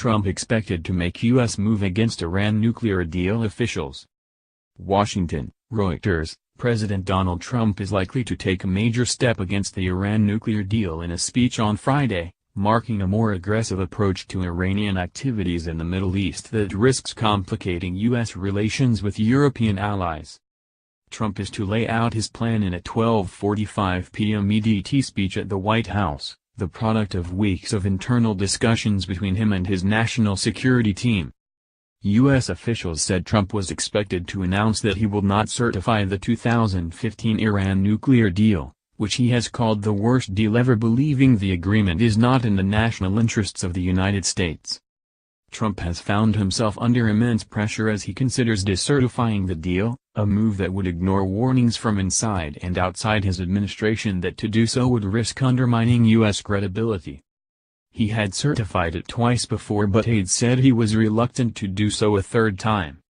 Trump expected to make U.S. move against Iran nuclear deal officials. Washington, Reuters. President Donald Trump is likely to take a major step against the Iran nuclear deal in a speech on Friday, marking a more aggressive approach to Iranian activities in the Middle East that risks complicating U.S. relations with European allies. Trump is to lay out his plan in a 12:45 p.m. EDT speech at the White House, the product of weeks of internal discussions between him and his national security team. U.S. officials said Trump was expected to announce that he will not certify the 2015 Iran nuclear deal, which he has called the worst deal ever, believing the agreement is not in the national interests of the United States. Trump has found himself under immense pressure as he considers decertifying the deal, a move that would ignore warnings from inside and outside his administration that to do so would risk undermining U.S. credibility. He had certified it twice before, but aides said he was reluctant to do so a third time.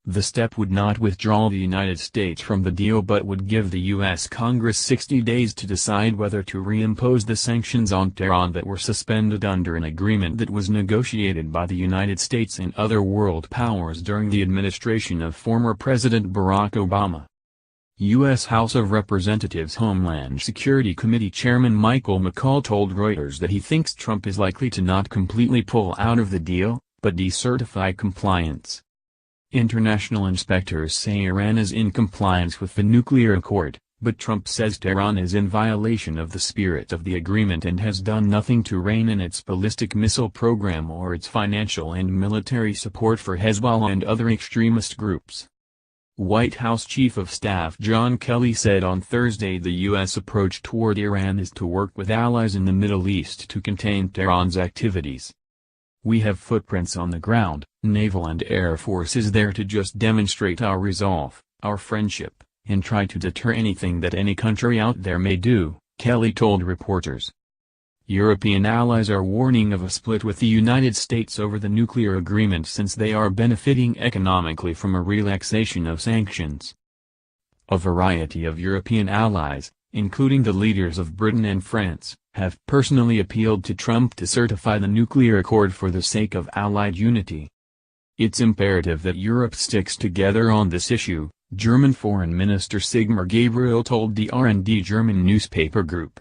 The step would not withdraw the United States from the deal but would give the U.S. Congress 60 days to decide whether to reimpose the sanctions on Tehran that were suspended under an agreement that was negotiated by the United States and other world powers during the administration of former President Barack Obama. U.S. House of Representatives Homeland Security Committee Chairman Michael McCaul told Reuters that he thinks Trump is likely to not completely pull out of the deal, but decertify compliance. International inspectors say Iran is in compliance with the nuclear accord, but Trump says Tehran is in violation of the spirit of the agreement and has done nothing to rein in its ballistic missile program or its financial and military support for Hezbollah and other extremist groups. White House Chief of Staff John Kelly said on Thursday the U.S. approach toward Iran is to work with allies in the Middle East to contain Tehran's activities. We have footprints on the ground, naval and air forces there to just demonstrate our resolve, our friendship, and try to deter anything that any country out there may do, Kelly told reporters. European allies are warning of a split with the United States over the nuclear agreement since they are benefiting economically from a relaxation of sanctions. A variety of European allies, including the leaders of Britain and France, have personally appealed to Trump to certify the nuclear accord for the sake of Allied unity. It's imperative that Europe sticks together on this issue, German Foreign Minister Sigmar Gabriel told the R&D German newspaper group.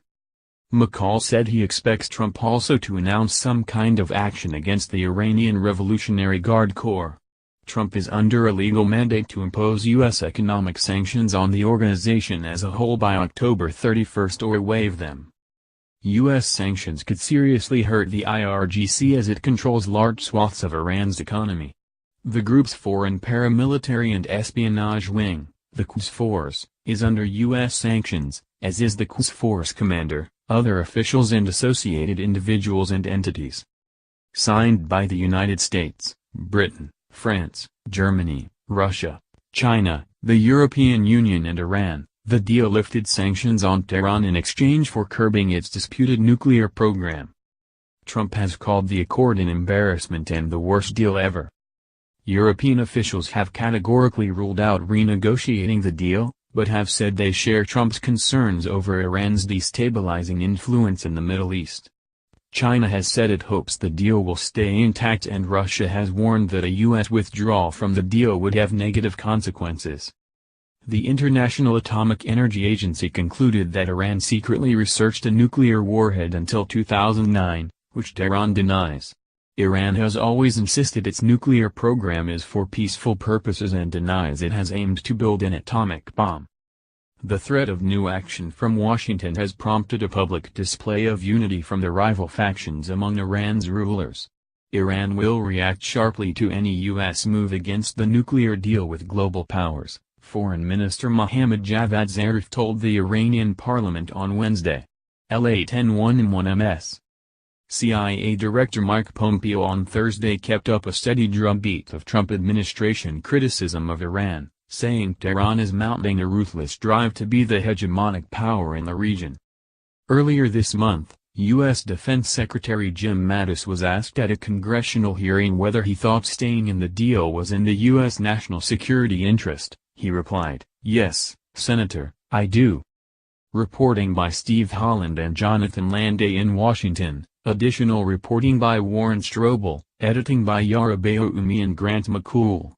McCaul said he expects Trump also to announce some kind of action against the Iranian Revolutionary Guard Corps. Trump is under a legal mandate to impose U.S. economic sanctions on the organization as a whole by October 31 or waive them. U.S. sanctions could seriously hurt the IRGC as it controls large swaths of Iran's economy. The group's foreign paramilitary and espionage wing, the Quds Force, is under U.S. sanctions, as is the Quds Force commander, other officials and associated individuals and entities. Signed by the United States, Britain, France, Germany, Russia, China, the European Union and Iran, the deal lifted sanctions on Tehran in exchange for curbing its disputed nuclear program. Trump has called the accord an embarrassment and the worst deal ever. European officials have categorically ruled out renegotiating the deal, but have said they share Trump's concerns over Iran's destabilizing influence in the Middle East. China has said it hopes the deal will stay intact, and Russia has warned that a U.S. withdrawal from the deal would have negative consequences. The International Atomic Energy Agency concluded that Iran secretly researched a nuclear warhead until 2009, which Tehran denies. Iran has always insisted its nuclear program is for peaceful purposes and denies it has aimed to build an atomic bomb. The threat of new action from Washington has prompted a public display of unity from the rival factions among Iran's rulers. Iran will react sharply to any U.S. move against the nuclear deal with global powers, Foreign Minister Mohammad Javad Zarif told the Iranian parliament on Wednesday. LA-10-1M1MS. CIA Director Mike Pompeo on Thursday kept up a steady drumbeat of Trump administration criticism of Iran, saying Tehran is mounting a ruthless drive to be the hegemonic power in the region. Earlier this month, U.S. Defense Secretary Jim Mattis was asked at a congressional hearing whether he thought staying in the deal was in the U.S. national security interest. He replied, "Yes, Senator, I do." Reporting by Steve Holland and Jonathan Landay in Washington. Additional reporting by Warren Strobel, Editing by Yara Bayoumi and Grant McCool.